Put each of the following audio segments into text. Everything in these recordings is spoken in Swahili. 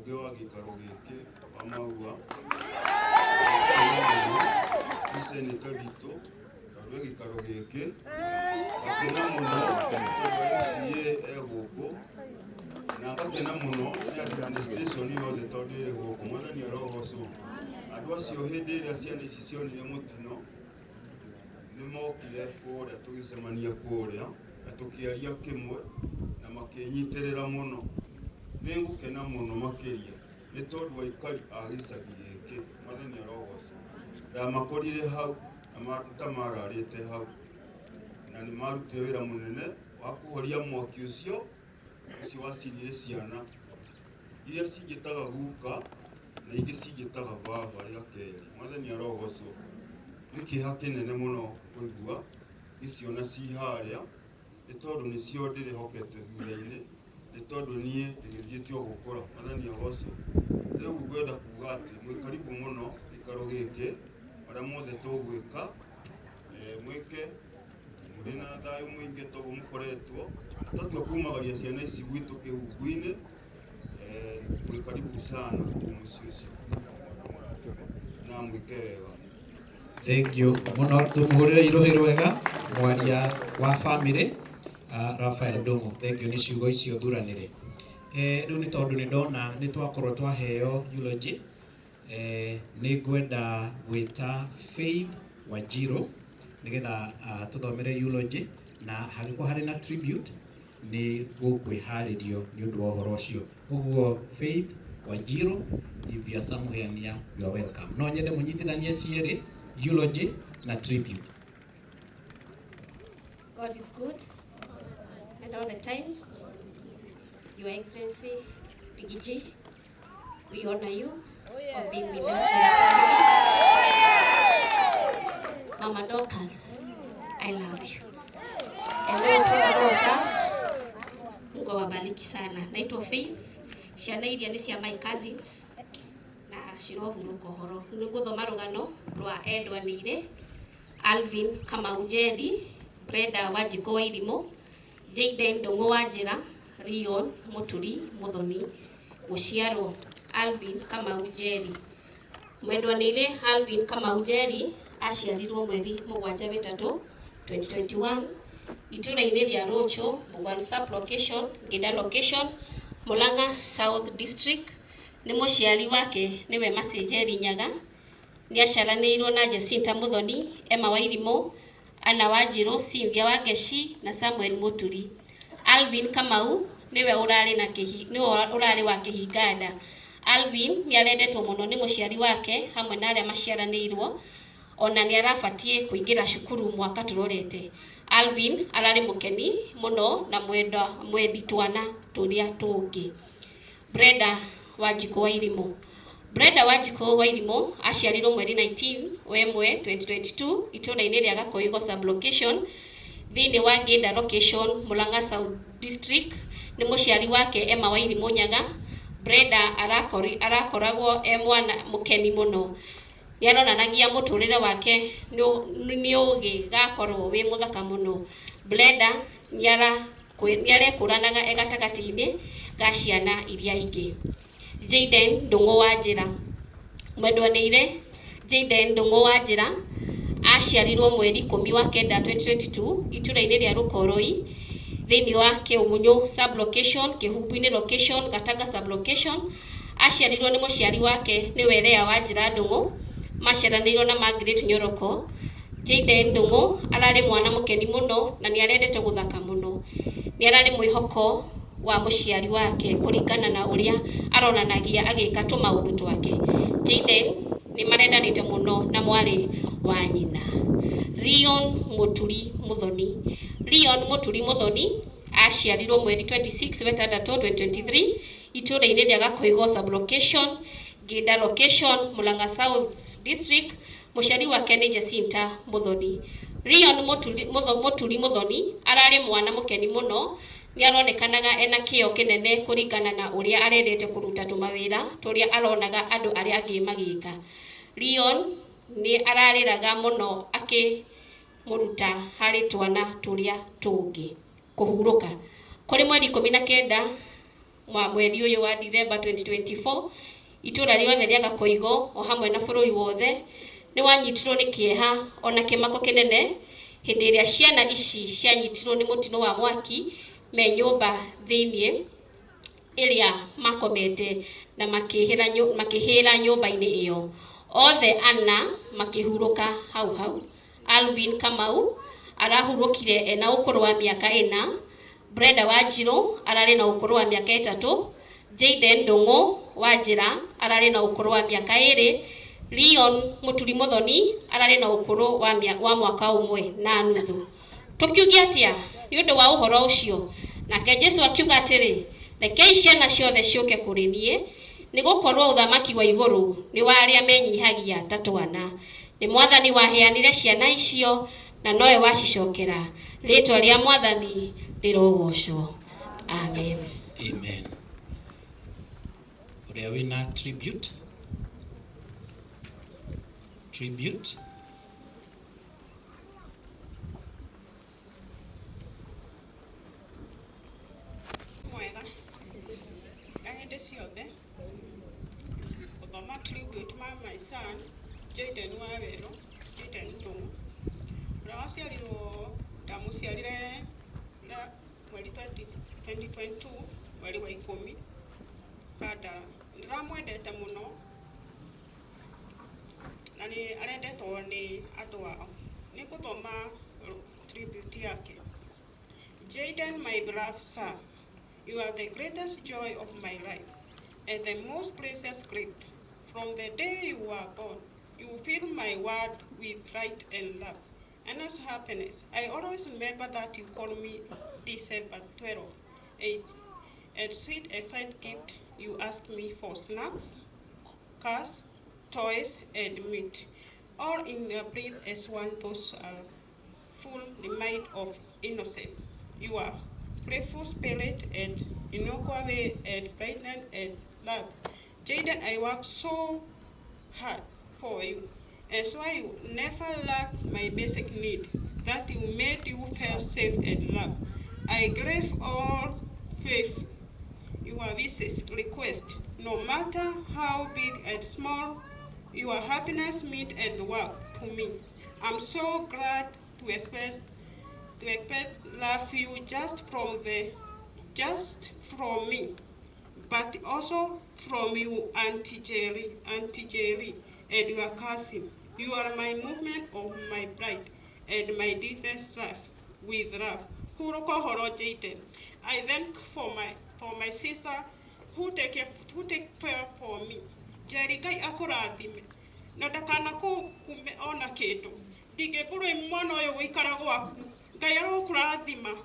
mũmbunge wa gĩikaro gĩkĩ wa Maua seneta witũ tondũ gĩikaro gĩkĩ akena mũno MCA egũkũ na akena mũno nĩ administration yothe tondũ ĩrĩ gũkũ Mwathani arogocwo. Andũ acio hĩndĩ ĩrĩa ciana ici cionire mũtino nĩ mokire kũrĩa tũgĩcemania kũrĩa na tũkĩaria kĩmwe na makĩnyitĩrĩra mũno. Nĩ ngũkena mũno makĩria nĩ tondũ aikari a gĩcagi gĩkĩ Mwathani arogocwo ndamakorire hau na maruta mararĩte hau na nĩ marutire wĩra mũnene wa kũhoria mwaki ũcio wacinire ciana iria cingĩtaga guka na ingĩ cingĩtaga baba rĩa kerĩ. Mwathani arogocwo. Nĩ kĩeha kĩnene mũno kũigua iciona ci harĩa nĩ tondũ nĩcio ndĩrĩhokete thutha-inĩ nĩ tondũ niĩ ndĩgĩthiĩte o gũkũra. Mwathani arogocwo. Rĩu ngwenda kuuga atĩ mwĩ karibu mũno gĩikaro gĩkĩ marĩa mothe tũgwĩka mwĩke mũrĩ na thayũ mũingĩ tondũ mũkoretwo tatua kumagaria ciana ici gwitũ kĩhungu-inĩ mwĩ karibu sana mũciĩ ũcio na mwĩke wega. Thank you mũno, tũmũhũrĩre irũhĩ rwega mwaria wa family Raphael Ndung'u. Thank you nĩ ciugo icio thuranĩre. Rĩu nĩ tondũ nĩ ndona nĩ twakorwo twaheo eulogy, nĩ ngwenda gwĩta Faith Wanjiru nĩgetha tũthomere eulogy na hangĩkorwo harĩ na tribute nĩ gũkwĩharĩrio nĩ ũndũ wa ũhoro ũcio. Ũguo Faith Wanjiru, if you are somewhere near, you are welcome. No nyende mũnyitithanie cierĩ, eulogy na tribute. God is good and all the time. Your Excellency Ndigikublame, we honor you for being with us. Mama Dorcas, I love you. And all for those out, Mungu awabariki sana. Naitwa Faith, ciana iria nĩ cia my cousins na cirohurũka ũhoro. Nĩngũthoma rũgano rwa endwanĩire Alvin Kamaunjeri, Brenda wa Gikuo Irimũ, Jaden Ndung'u wa Njĩra, Rion Muturi Muthoni. Gũciarwo Alvin Kamaunjeri. Mwendwanĩire Alvin Kamaunjeri aciarirwo mweri 7/3 2021 itũra-inĩ rĩa Rocho, Mugwani sub location, Ngida location, Murang'a South District. Nĩ mũciari wake nĩwe Macenjeri Nyaga. Nĩ aciaranĩirwo na Jacinta Muthoni, Emma wa Irimũ, Anna wa Njirũ, Cynthia wa Ngeci na Samuel Muturi. Alvin Kamau niwe urari wa kĩhinganda. Alvin nĩ arendetwo mũno nĩ mũciari wake hamwe na arĩa maciaranĩirwo, ona nĩ arabatie kũingĩra cukuru mwaka tũrorete. Alvin ararĩ mũkeni mũno na mwendi twana tũrĩa tũngĩ. Brenda wa Gikuo Irimũ. Brenda wa Gikuo Irimũ aciarirwo mweri 19/1/2022 itũra-inĩ rĩa Gakoigo sub location thĩinĩ wa Ngida location, Murang'a South District. Nĩ mũciari wake Emma wa Irimũ Nyaga. Brenda arakoragwo mwana mũkeni mũno. Nĩ aronanagia mũtũrĩre wake nĩ ũgĩgakorwo wĩ mũthaka mũno. Brenda nĩ arekũranaga gatagatĩ-inĩ ga ciana iria ingĩ. Jaden Ndung'u wa Njĩra. Mwendwanĩire Jaden Ndung'u wa Njĩra aciarirwo mweri 10/9/2022 itũra-inĩ rĩa Rũkoroi thĩinĩ wa Kĩũmunyũ sub location, Kĩhumbu-inĩ location, Gataga sub location. Aciarirwo nĩ mũciari wake nĩwe Lea wa Njĩra Ndung'u, maciaranĩirwo na Margaret Nyoroko. Jaden Ndung'u ararĩ mwana mũkeni mũno na nĩ arendete gũthaka mũno. Nĩ ararĩ mwĩhoko wa mũciari wake kũringana na ũrĩa aronanagia agĩka tũmaũndũ twake. Jaden nĩ marendanĩte mũno na mwarĩ wa nyina. Rion Muturi Muthoni. Rion Muturi Muthoni aciarirwo mweri 26/3/2023 itũra-inĩ rĩa Gakoigo sub location, Ngida location, Murang'a South District. Mũciari wake nĩ Jacinta Muthoni. Rion Muturi Muthoni ararĩ mwana mũkeni mũno. Nĩ aronekanaga ena kĩyo kĩnene kũringana na ũrĩa arendete kũruta tũmawĩra tũrĩa aronaga andũ arĩa angĩ magĩka. Rion nĩ ararĩraga mũno akĩmũruta harĩ twana tũrĩa tũngĩ. Kũhurũka kũrĩ mweri 19 mweri uyu wa December 2024 itura riothe ria Gakoigo o hamwe na bururi wothe ni wanyitirwo ni kieha ona kimako kinene hindi iria ciana ici cianyitirwo ni mutino wa mwaki me nyumba thiini iria makomete na makihira nyumba-ini iyo. Othe ana makihuruka hau. Alvin Kamau arahurukire ena ukuru wa miaka 4, Brenda Wanjiru arari na ukuru wa miaka 3, Jaden Ndungu Wanjira arari na ukuru wa miaka 2, Leon Muturi Muthoni arari na ukuru wa mwaka umwe na nuthu. Tukiugia atia ni undu wa uhoro ucio, nake Jesu akiuga atiri, rekei ciana ciothe ciuke kuri nie, ni gukorwo uthamaki wa iguru ni wa aria menyihagia ta twana. Ni Mwathani waheanire ciana icio na noe wacicokera. Ritwa ria Mwathani rirogocwo. Amen. Amen. Uria wina tribute. Mwega. Ahende ciothe. Uthoma tribute my son Jaden Ndungu. Uria waciarirwo ndamuciarire mweri 2022 mweri wa 10 Kandara. Ndiramwendete muno na ni arendetwo ni andu ao. Ni kuthoma tribute yake. Jaden, my beloved son, you are the greatest joy of my life and the most precious gift. From the day you were born, you fill my world with light and love and not happiness. I always remember that you call me December 12, 8, and sweet aside gift you ask me for snacks, cars, toys, and meat, all in a breath as one. Those are full remind of innocence. You are playful spirit and in Yakwa way and brightness and love. Jaden, I work so hard for you, and so you never lack my basic need, that you made you feel safe and loved. I grave all faith your wishes, request, no matter how big and small, your happiness meet and work to me. I'm so glad to express love you just from me, but also from you, Auntie Jerry, and your cousin. You are my movement of my pride and my deepest life with love. Huroko horo Jaden. I thank for my sister who take care for me. Jerry kai akurathime. Na ndakana kume ona kindu. Ndigiburu mwana uyu wikara gwaku. Ngai arokurathima.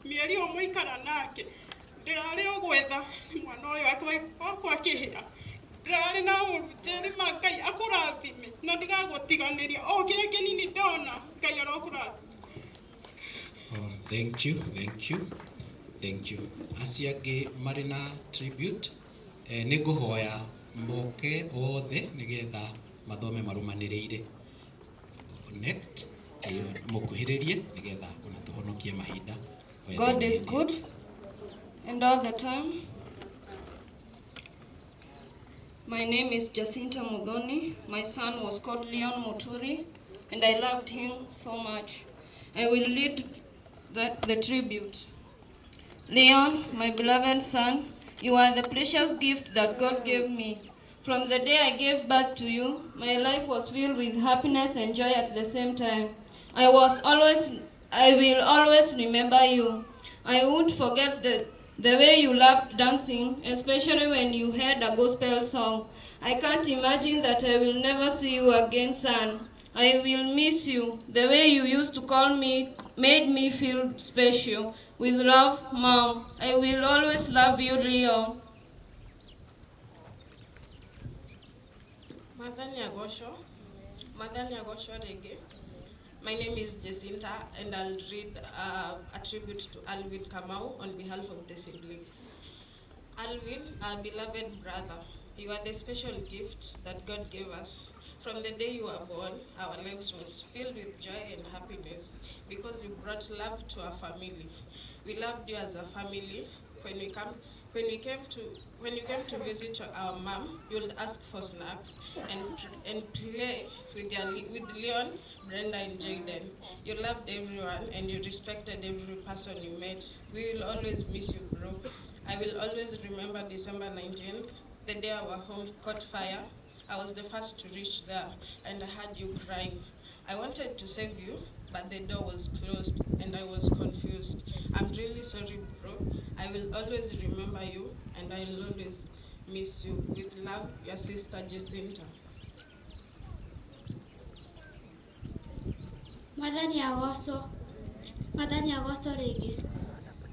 Mieri o muikara nake. Ndirari ogwetha mwana uyu wakwa kihia. Ndirari na uru Jerry Ngai akurathime. Na ndigagutiganiria o kiria kinini ndona. Ngai arokurathima. Thank you. Asiage marina tribute ni nguhoya moke othe nigetha mathome marumaniriire. Next mukuhiririe nigetha ona tuhonokie mahinda. God is good and all the time. My name is Jacinta Muthoni. My son was called Leon Muturi and I loved him so much. I will lead the tribute. Leon, my beloved son, you are the precious gift that God gave me. From the day I gave birth to you, my life was filled with happiness and joy at the same time. I will always remember you. I won't forget the way you loved dancing, especially when you heard a gospel song. I can't imagine that I will never see you again, son. I will miss you. The way you used to call me made me feel special. With love, Mom. I will always love you, Leon. Madhani Agosho Rege. My name is Jacinta and I'll read a tribute to Alvin Kamau on behalf of the siblings. Alvin, our beloved brother, you are the special gift that God gave us. From the day you were born, our lives was filled with joy and happiness because you brought love to our family. We loved you as a family. When we When you came to visit our mom, you'll ask for snacks and play with Leon, Brenda, and Jaden. You loved everyone and you respected every person you met. We will always miss you, bro. I will always remember December 19th, the day our home caught fire. I was the first to reach there, and I heard you crying. I wanted to save you, but the door was closed, and I was confused. I'm really sorry, bro. I will always remember you, and I will always miss you. With love, your sister Jacinta. Mwathani agoco rĩngĩ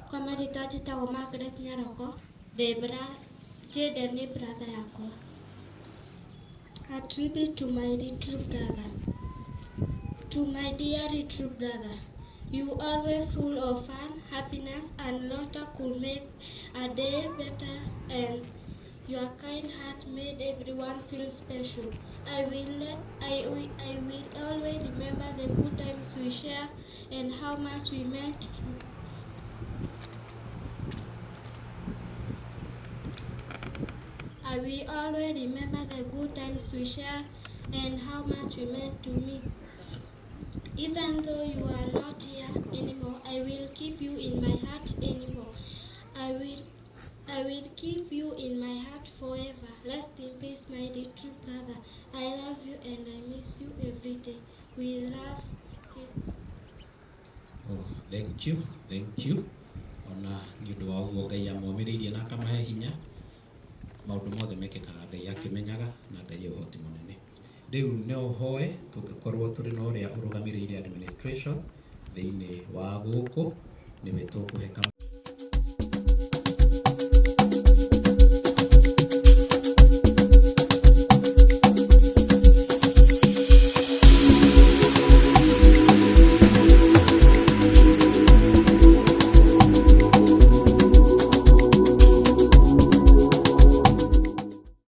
kwa marĩtwa njĩtagwo Margaret Nyaroko Jaden nĩ brother yakwa. A tribute to my little brother. To my dear little brother, you always full of fun, happiness, and laughter could make a day better, and your kind heart made everyone feel special. I will always remember the good times we shared and how much we meant to. I will always remember the good times we shared and how much we meant to me. Even though you are not here anymore, I will keep you in my heart anymore. I will keep you in my heart forever. Rest in peace, my little brother. I love you and I miss you every day. We love, sister. Oh, thank you. Ona nĩ ũndũ wa ũguo Ngai amwomĩrĩirie na akamahe hinya. Maũndũ mothe mekĩkaga Ngai akĩmenyaga na Ngai ũhoti mũnene. Rĩu no hoe tũngĩkorwo tũrĩ na ũrĩa ũrũgamĩrĩire administration thĩinĩ wa gũkũ nĩwe tũkũhe